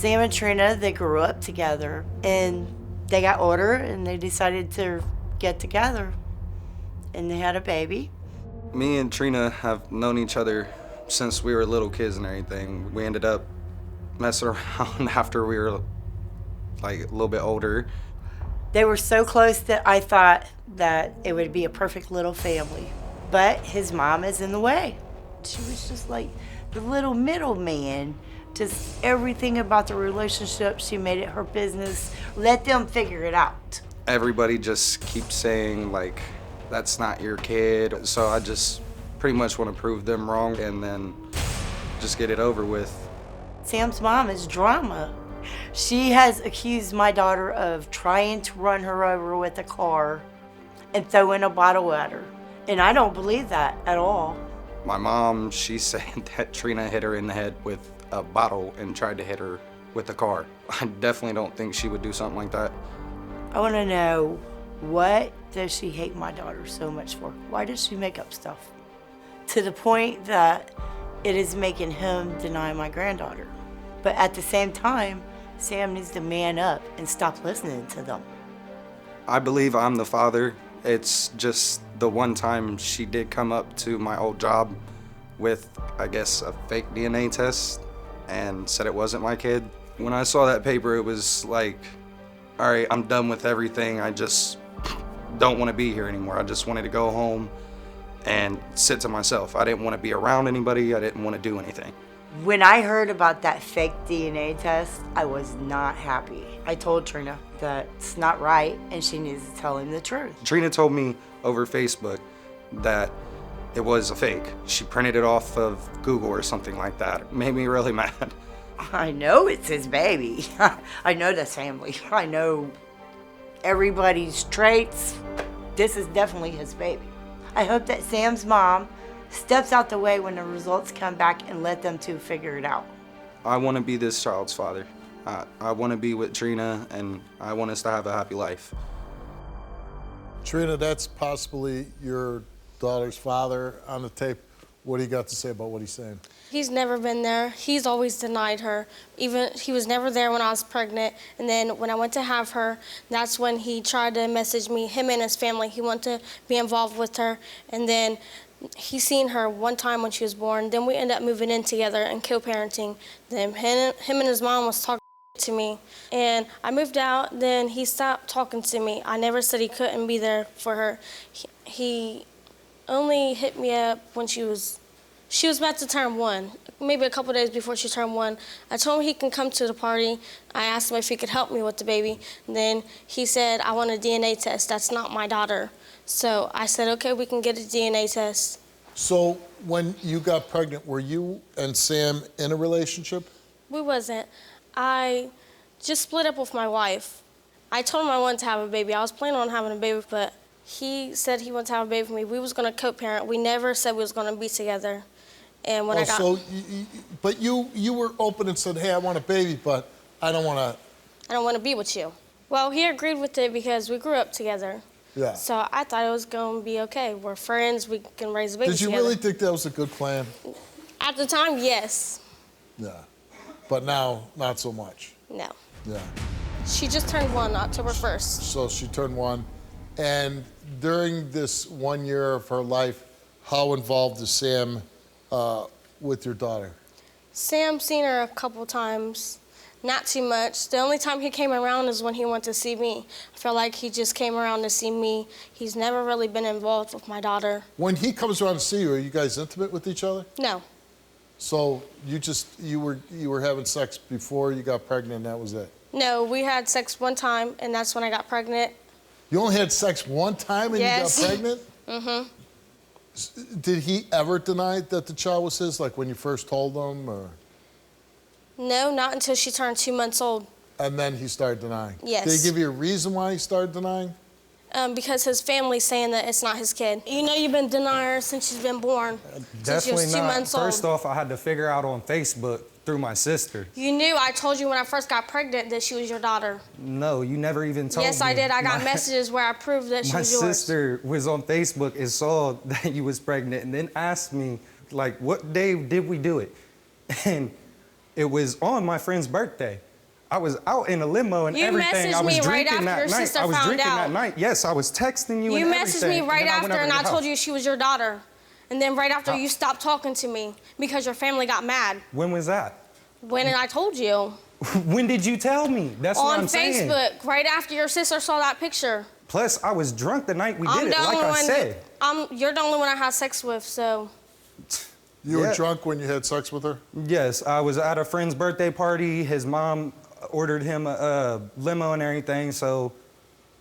Sam and Trina, they grew up together, and they got older, and they decided to get together, and they had a baby. Me and Trina have known each other since we were little kids and everything. We ended up messing around after we were like a little bit older. They were so close that I thought that it would be a perfect little family. But his mom is in the way. She was just like the little middleman. Just everything about the relationship, she made it her business. Let them figure it out. Everybody just keeps saying, like, that's not your kid. So I just pretty much want to prove them wrong and then just get it over with. Sam's mom is drama. She has accused my daughter of trying to run her over with a car and throwing a bottle at her. And I don't believe that at all. My mom, she said that Trina hit her in the head with a bottle and tried to hit her with a car. I definitely don't think she would do something like that. I want to know, what does she hate my daughter so much for? Why does she make up stuff? To the point that it is making him deny my granddaughter. But at the same time, Sam needs to man up and stop listening to them. I believe I'm the father. It's just the one time she did come up to my old job with, I guess, a fake DNA test and said it wasn't my kid. When I saw that paper, it was like, all right, I'm done with everything. I just don't want to be here anymore. I just wanted to go home and sit to myself. I didn't want to be around anybody. I didn't want to do anything. When I heard about that fake DNA test, I was not happy. I told Trina that it's not right and she needs to tell him the truth. Trina told me over Facebook that it was a fake. She printed it off of Google or something like that. It made me really mad. I know it's his baby. I know this family. I know everybody's traits. This is definitely his baby. I hope that Sam's mom steps out the way when the results come back and let them two figure it out. I want to be this child's father. I want to be with Trina, and I want us to have a happy life. Trina, that's possibly your daughter's father on the tape. What do you got to say about what he's saying? He's never been there. He's always denied her. Even he was never there when I was pregnant. And then when I went to have her, that's when he tried to message me, him and his family. He wanted to be involved with her. And then he seen her one time when she was born. Then we ended up moving in together and co-parenting. Then him and his mom was talking to me. And I moved out, then he stopped talking to me. I never said he couldn't be there for her. He only hit me up when she was about to turn 1, maybe a couple days before she turned 1. I told him he can come to the party. I asked him if he could help me with the baby. And then he said, I want a DNA test. That's not my daughter. So I said, okay, we can get a DNA test. So when you got pregnant, were you and Sam in a relationship? We wasn't. I just split up with my wife. I told him I wanted to have a baby. I was planning on having a baby, but he said he wanted to have a baby with me. We was going to co-parent. We never said we was going to be together. And when but you were open and said, hey, I want a baby, but I don't want to be with you. Well, he agreed with it because we grew up together. Yeah. So I thought it was going to be okay. We're friends. We can raise a baby together. Did you really think that was a good plan? At the time, yes. Yeah. But now, not so much. No. Yeah. She just turned 1, October 1st. So she turned 1. And during this 1 year of her life, how involved is Sam with your daughter? Sam seen her a couple times, not too much. The only time he came around is when he went to see me. I felt like he just came around to see me. He's never really been involved with my daughter. When he comes around to see you, are you guys intimate with each other? No. So you were having sex before you got pregnant, and that was it? No, we had sex one time, and that's when I got pregnant. You only had sex one time and Yes. you got pregnant? Mm-hmm. Did he ever deny that the child was his, like when you first told him? Or? No, not until she turned 2 months old. And then he started denying? Yes. Did he give you a reason why he started denying? Because his family's saying that it's not his kid. You know, you've been denying her since she's been born. Since she was 2 months old. First off, I had to figure out on Facebook through my sister. You knew I told you when I first got pregnant that she was your daughter. No, you never even told me. Yes, I did. I got messages where I proved that she was yours. My sister was on Facebook and saw that you was pregnant and then asked me, like, what day did we do it? And it was on my friend's birthday. I was out in a limo and You everything. I messaged was me right drinking after that your night. sister I was found drinking out. that night. Yes, I was texting you You and messaged everything. me right then I went after, over and to I your told house. you she was your daughter. And then right after, you stopped talking to me because your family got mad. When was that? When I told you. When did you tell me? That's what I'm On saying. Facebook, right after your sister saw that picture. Plus, I was drunk the night we I'm did it, the like only I one. said. You're the only one I had sex with, so. You were Yeah. drunk when you had sex with her? Yes, I was at a friend's birthday party. His mom ordered him a limo and everything, so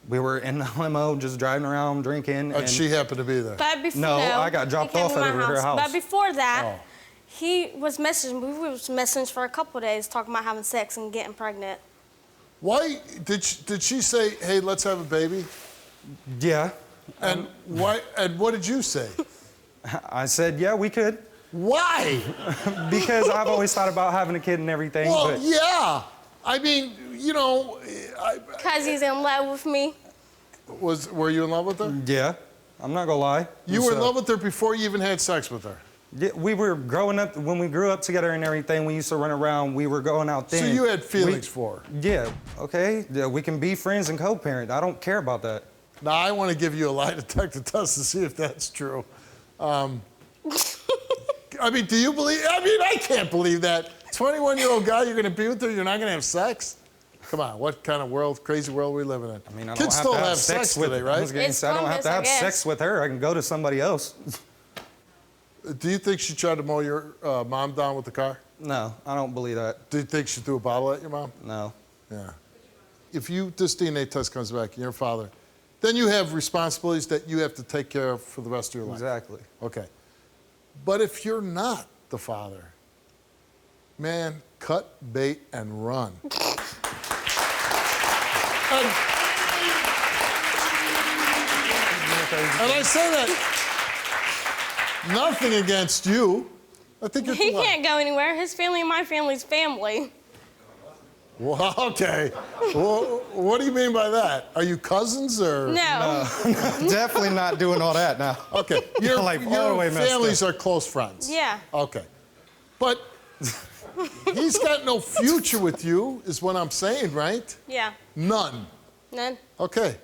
we were in the limo just driving around drinking. And she happened to be there? But before, No, I got dropped he came off to my at her house. But before that, Oh. he was messaging. We was messaging for a couple of days, talking about having sex and getting pregnant. Why did she say, hey, let's have a baby? Yeah, And why? And what did you say? I said, yeah, we could. Why? Because I've always thought about having a kid and everything. Well, but yeah. I mean, you know, Because he's in love with me. were you in love with her? Yeah, I'm not gonna lie. You were in So- love with her before you even had sex with her. Yeah, we were growing up, when we grew up together and everything, we used to run around, we were going out then. So you had feelings for her. Yeah, okay. Yeah, we can be friends and co-parent. I don't care about that. Now, I want to give you a lie detector test to see if that's true. I mean, do you believe? I mean, I can't believe that. 21-year-old guy, you're going to be with her, you're not going to have sex? Come on, what kind of world, crazy world are we living in? I mean, I Kids don't still have to have have sex with today, her. right? I was gonna It's say, I don't have to Columbus, I have sex guess. with her. I can go to somebody else. Do you think she tried to mow your mom down with the car? No, I don't believe that. Do you think she threw a bottle at your mom? No. Yeah. If this DNA test comes back and you're a father, then you have responsibilities that you have to take care of for the rest of your life. Exactly. Okay. But if you're not the father, man, cut bait and run. And I say that nothing against you. I think you're He polite. can't go anywhere. His family and my family's family. Well, okay. Well, what do you mean by that? Are you cousins or? No. Definitely not doing all that now. Okay. Your, Like, all the way your messed families are close friends. Yeah. Okay. But he's got no future with you, is what I'm saying, right? Yeah. None. None. Okay.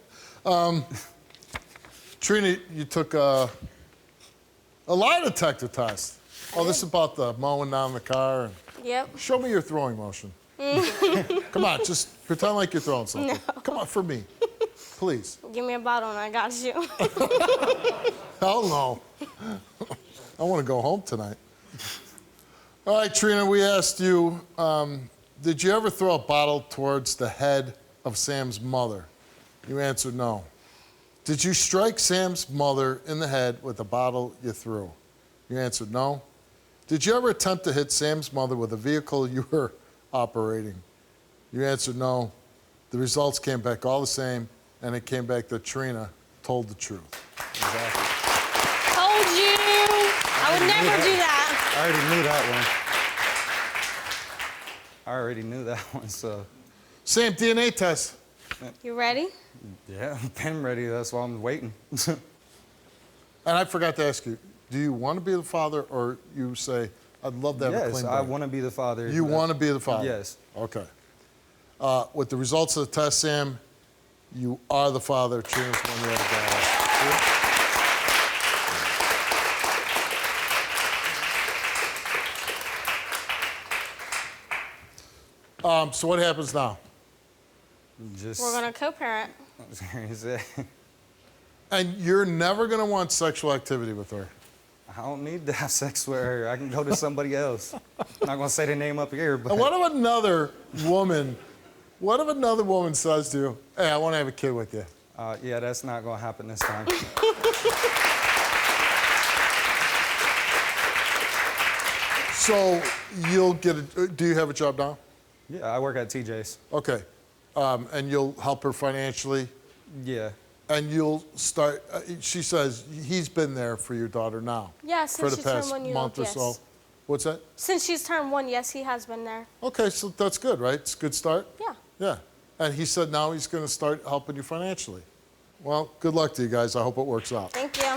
Trina, you took a lie detector test. Oh, this is about the mowing down the car. And Yep. show me your throwing motion. Come on, just pretend like you're throwing something. No. Come on, for me, please. Give me a bottle and I got you. Hell no. I want to go home tonight. All right, Trina, we asked you, did you ever throw a bottle towards the head of Sam's mother? You answered no. Did you strike Sam's mother in the head with a bottle you threw? You answered no. Did you ever attempt to hit Sam's mother with a vehicle you were operating? You answered no. The results came back all the same, and it came back that Trina told the truth. Exactly. Told you. I would never do that. I already knew that one. I already knew that one, so. Sam, DNA test. You ready? Yeah, I'm ready. That's why I'm waiting. And I forgot to ask you, do you want to be the father, or you say, I'd love to have a Yes, clean I break? want to be the father. You want to be the father? Yes. Okay. With the results of the test, Sam, you are the father. Trina's 1-year-old daughter. So what happens now? Just. We're gonna co-parent. I was gonna say, And you're never going to want sexual activity with her. I don't need to have sex with her. I can go to somebody else. I'm not gonna say the name up here, but. And what if another woman says to you, hey, I want to have a kid with you? Yeah, that's not gonna happen this time. So you'll get do you have a job now? Yeah, I work at TJ's. Okay. And you'll help her financially, Yeah. and you'll start, she says he's been there for your daughter now. Yeah, For since the she turned past 1 year month old, or so. yes. What's that? Since she's turned 1, yes, he has been there. Okay, so that's good, right? It's a good start? Yeah. Yeah. And he said now he's going to start helping you financially. Well, good luck to you guys. I hope it works out. Thank you.